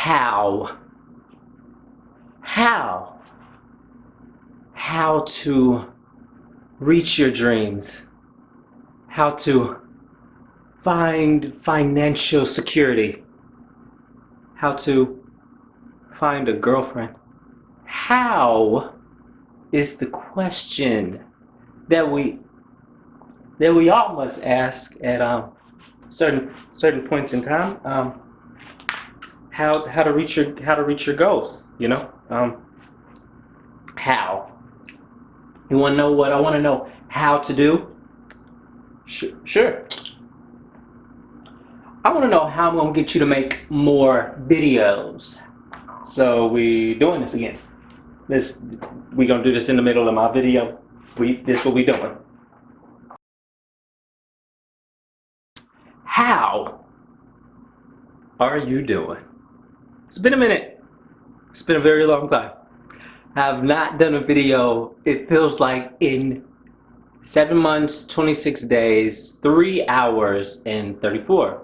how to reach your dreams, how to find financial security, how to find a girlfriend. How is the question that we all must ask at certain points in time. How to reach your goals, you know? How? You want to know what I want to know how to do? Sure. I want to know how I'm going to get you to make more videos. So we doing this again. We going to do this in the middle of my video. This what we doing. How are you doing? It's been a minute. It's been a very long time. I have not done a video, it feels like, in 7 months, 26 days, 3 hours, and 35.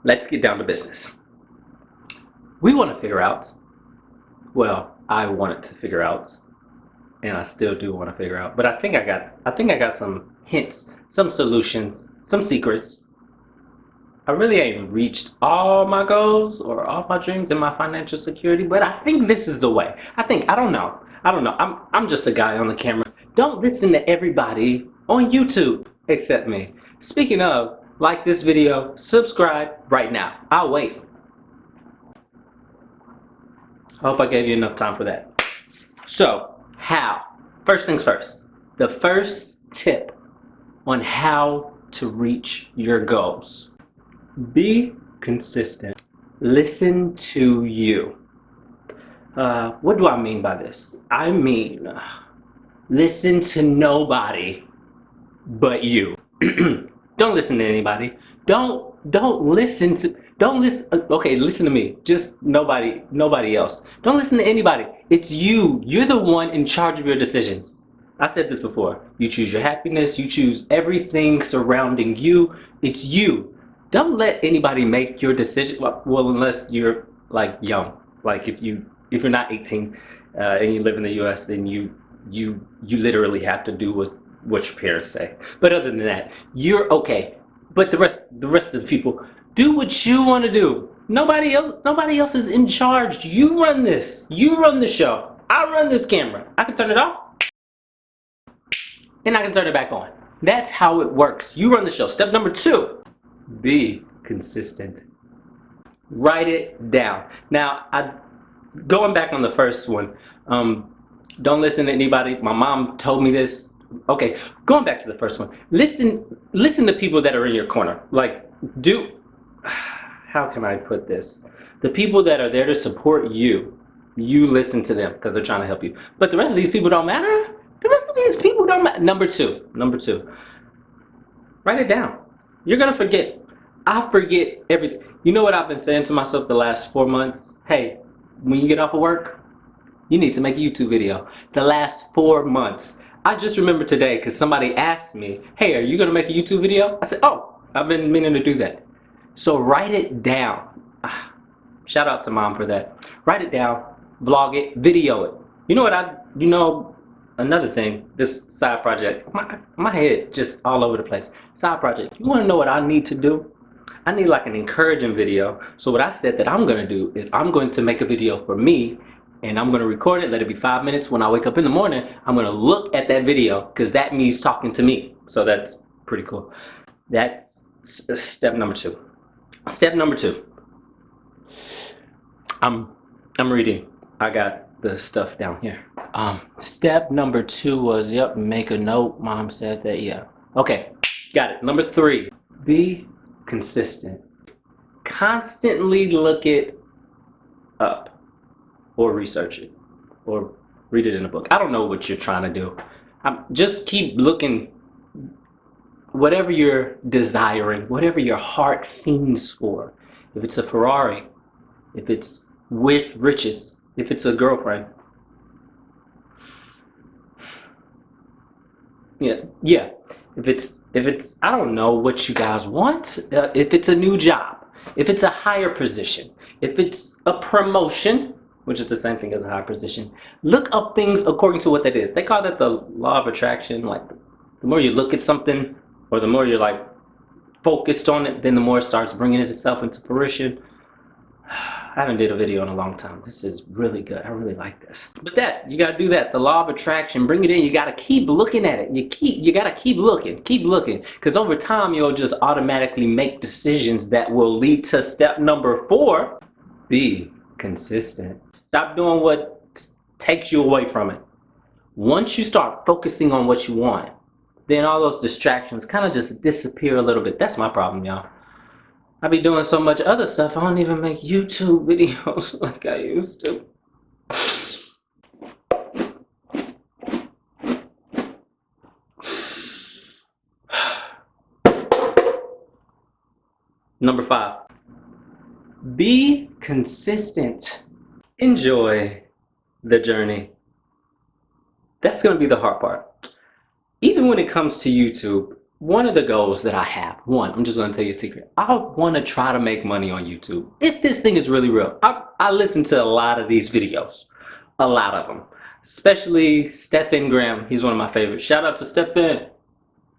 Let's get down to business. We want to figure out, well, I wanted to figure out, and I still do want to figure out, but I think I got some hints, some solutions, some secrets. I really ain't reached all my goals or all my dreams and my financial security, but I think this is the way. I don't know. I'm just a guy on the camera. Don't listen to everybody on YouTube except me. Speaking of, like this video, subscribe right now. I'll wait. I hope I gave you enough time for that. So, how? First things first. The first tip on how to reach your goals. Be consistent. Listen to you. What do I mean by this? I mean, listen to nobody but you. Don't listen to anybody. Don't listen. Okay, listen to me. Just nobody else. Don't listen to anybody. It's you. You're the one in charge of your decisions. I said this before. You choose your happiness. You choose everything surrounding you. It's you. Don't let anybody make your decision. Well, unless you're like young. Like if you're not 18 and you live in the U.S., then you literally have to do what your parents say. But other than that, you're okay. But the rest of the people, do what you want to do. Nobody else is in charge. You run this. You run the show. I run this camera. I can turn it off and I can turn it back on. That's how it works. You run the show. Step number 2. Be consistent. Write it down. Now, going back on the first one, don't listen to anybody. My mom told me this. Okay, going back to the first one. Listen to people that are in your corner. Like, how can I put this? The people that are there to support you, you listen to them because they're trying to help you. But the rest of these people don't matter. The rest of these people don't matter. Number two. Write it down. You're gonna forget. I forget everything. You know what I've been saying to myself the last 4 months? Hey, when you get off of work, you need to make a YouTube video. The last 4 months. I just remember today because somebody asked me, hey, are you gonna make a YouTube video? I said, oh, I've been meaning to do that. So write it down. Shout out to mom for that. Write it down, vlog it, video it. You know what another thing, this side project, my head just all over the place. Side project, you wanna know what I need to do? I need like an encouraging video. So what I said that I'm gonna do is I'm going to make a video for me and I'm gonna record it, let it be 5 minutes. When I wake up in the morning, I'm gonna look at that video because that means talking to me. So that's pretty cool. That's step number 2. Step number 2. I'm reading. I got the stuff down here. Step number 2 was, yep, make a note. Mom said that, yeah. Okay, got it. Number 3, be consistent. Constantly look it up or research it or read it in a book. I don't know what you're trying to do. Just keep looking. Whatever you're desiring, whatever your heart fiends for, if it's a Ferrari, if it's riches, if it's a girlfriend, yeah. If it's I don't know what you guys want. If it's a new job, If it's a higher position, if it's a promotion, which is the same thing as a higher position, look up things according to what that is. They call that the law of attraction. Like, the more you look at something, or the more you're like focused on it, then the more it starts bringing itself into fruition. I haven't did a video in a long time. This is really good. I really like this. But you gotta do that. The law of attraction, bring it in. You gotta keep looking at it. You gotta keep looking, because over time you'll just automatically make decisions that will lead to step number 4. Be consistent. Stop doing what takes you away from it. Once you start focusing on what you want, then all those distractions kind of just disappear a little bit. That's my problem, y'all. I be doing so much other stuff, I don't even make YouTube videos like I used to. Number 5, be consistent. Enjoy the journey. That's gonna be the hard part. Even when it comes to YouTube, one of the goals that I have, I'm just gonna tell you a secret. I wanna try to make money on YouTube. If this thing is really real, I listen to a lot of these videos, a lot of them. Especially Stephen Graham, he's one of my favorites. Shout out to Stephen.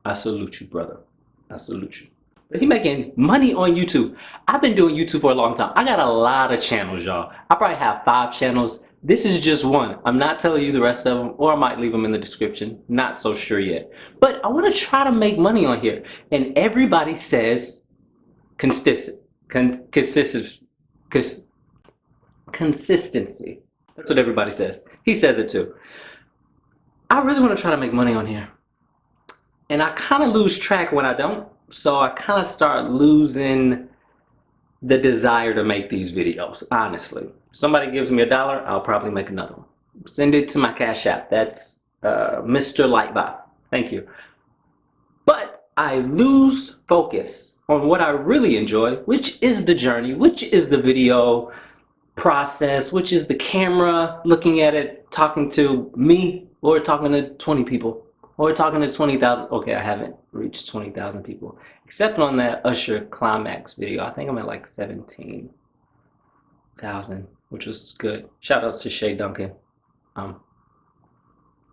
I salute you, brother. I salute you. But he's making money on YouTube. I've been doing YouTube for a long time. I got a lot of channels, y'all. I probably have 5 channels. This is just one. I'm not telling you the rest of them, or I might leave them in the description. Not so sure yet. But I want to try to make money on here. And everybody says consistency. That's what everybody says. He says it too. I really want to try to make money on here. And I kind of lose track when I don't. So I kind of start losing the desire to make these videos, honestly. Somebody gives me $1, I'll probably make another one. Send it to my Cash App. That's Mr. Lightbot. Thank you. But I lose focus on what I really enjoy, which is the journey, which is the video process, which is the camera, looking at it, talking to me, or talking to 20 people, or talking to 20,000. Okay, I haven't reached 20,000 people, except on that Usher Climax video. I think I'm at like 17,000, which was good. Shout out to Shay Duncan.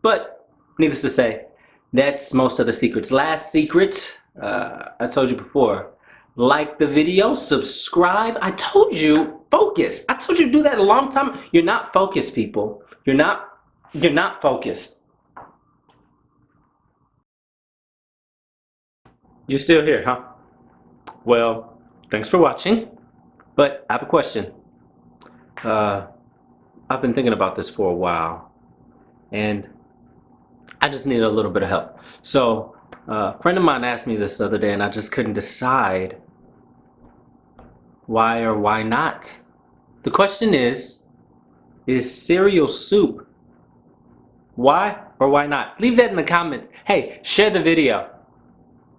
But needless to say, that's most of the secrets. Last secret, I told you before, like the video, subscribe. I told you, focus. I told you to do that a long time. You're not focused, people. You're not focused. You're still here, huh? Well, thanks for watching. But I have a question. I've been thinking about this for a while, and I just need a little bit of help. So a friend of mine asked me this the other day, and I just couldn't decide why or why not. The question is cereal soup? Why or why not? Leave that in the comments. Hey, share the video.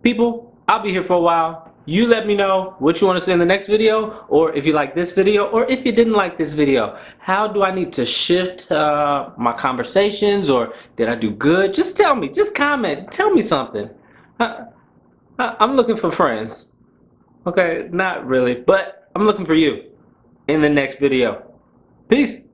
People, I'll be here for a while. You let me know what you want to see in the next video, or if you like this video, or if you didn't like this video. How do I need to shift my conversations, or did I do good? Just tell me, just comment, tell me something. I'm looking for friends. Okay, not really, but I'm looking for you in the next video. Peace.